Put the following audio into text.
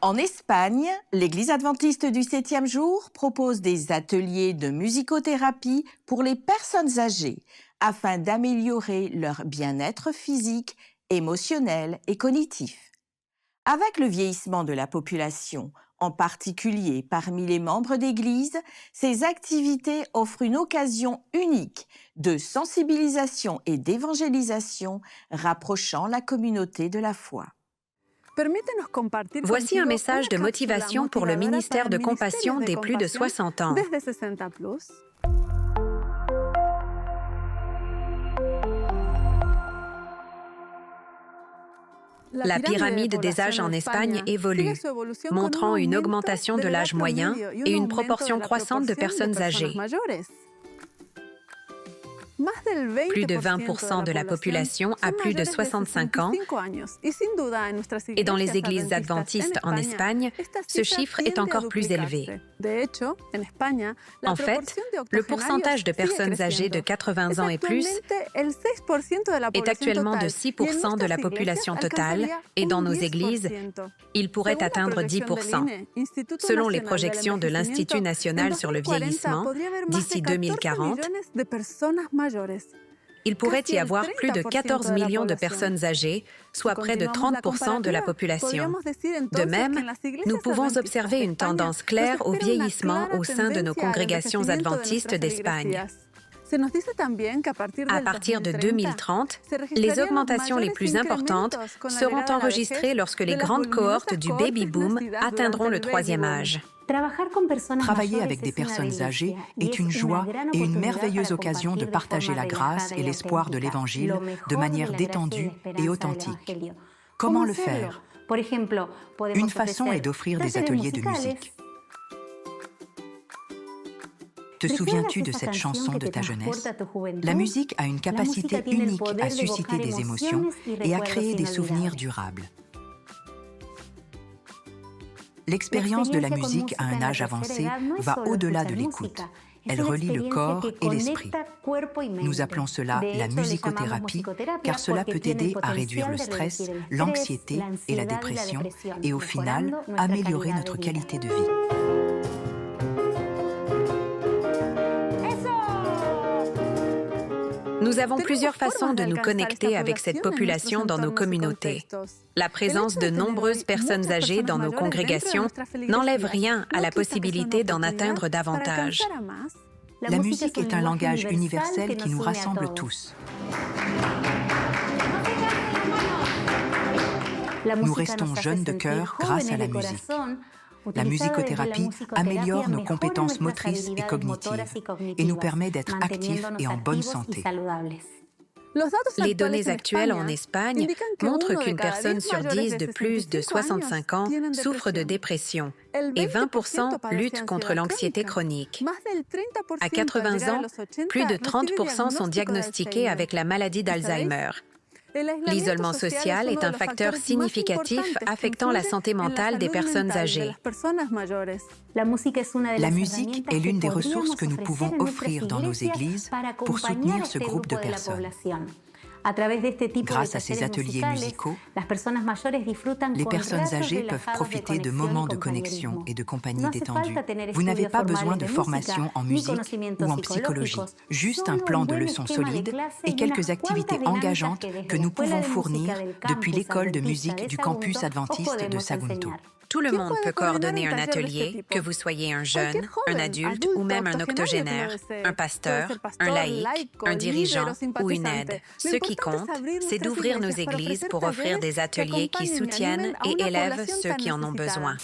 En Espagne, l'Église adventiste du 7e jour propose des ateliers de musicothérapie pour les personnes âgées afin d'améliorer leur bien-être physique, émotionnel et cognitif. Avec le vieillissement de la population, en particulier parmi les membres d'Église, ces activités offrent une occasion unique de sensibilisation et d'évangélisation, rapprochant la communauté de la foi. Voici un message de motivation pour le ministère de compassion des plus de 60 ans. La pyramide des âges en Espagne évolue, montrant une augmentation de l'âge moyen et une proportion croissante de personnes âgées. Plus de 20% de la population a plus de 65 ans et dans les églises adventistes en Espagne, ce chiffre est encore plus élevé. En fait, le pourcentage de personnes âgées de 80 ans et plus est actuellement de 6% de la population totale et dans nos églises, il pourrait atteindre 10%. Selon les projections de l'Institut national sur le vieillissement, d'ici 2040, il pourrait y avoir plus de 14 millions de personnes âgées, soit près de 30% de la population. De même, nous pouvons observer une tendance claire au vieillissement au sein de nos congrégations adventistes d'Espagne. À partir de 2030, les augmentations les plus importantes seront enregistrées lorsque les grandes cohortes du baby-boom atteindront le 3e âge. Travailler avec des personnes âgées est une joie et une merveilleuse occasion de partager la grâce et l'espoir de l'Évangile de manière détendue et authentique. Comment le faire? Une façon est d'offrir des ateliers de musique. Te souviens-tu de cette chanson de ta jeunesse? La musique a une capacité unique à susciter des émotions et à créer des souvenirs durables. L'expérience de la musique à un âge avancé va au-delà de l'écoute. Elle relie le corps et l'esprit. Nous appelons cela la musicothérapie, car cela peut aider à réduire le stress, l'anxiété et la dépression, et au final, améliorer notre qualité de vie. Nous avons plusieurs façons de nous connecter avec cette population dans nos communautés. La présence de nombreuses personnes âgées dans nos congrégations n'enlève rien à la possibilité d'en atteindre davantage. La musique est un langage universel qui nous rassemble tous. Nous restons jeunes de cœur grâce à la musique. La musicothérapie améliore nos compétences motrices et cognitives et nous permet d'être actifs et en bonne santé. Les données actuelles en Espagne montrent qu'une personne sur 10 de plus de 65 ans souffre de dépression et 20% luttent contre l'anxiété chronique. À 80 ans, plus de 30% sont diagnostiqués avec la maladie d'Alzheimer. L'isolement social est un facteur significatif affectant la santé mentale des personnes âgées. La musique est l'une des ressources que nous pouvons offrir dans nos églises pour soutenir ce groupe de personnes. Grâce à ces ateliers musicaux, les personnes âgées peuvent profiter de moments de connexion et de compagnie détendue. Vous n'avez pas besoin de formation en musique ou en psychologie, juste un plan de leçons solide et quelques activités engageantes que nous pouvons fournir depuis l'école de musique du campus adventiste de Sagunto. Tout le monde peut coordonner un atelier, que vous soyez un jeune, un adulte ou même un octogénaire, un pasteur, un laïc, un dirigeant ou une aide. Ce qui compte, c'est d'ouvrir nos églises pour offrir des ateliers qui soutiennent et élèvent ceux qui en ont besoin.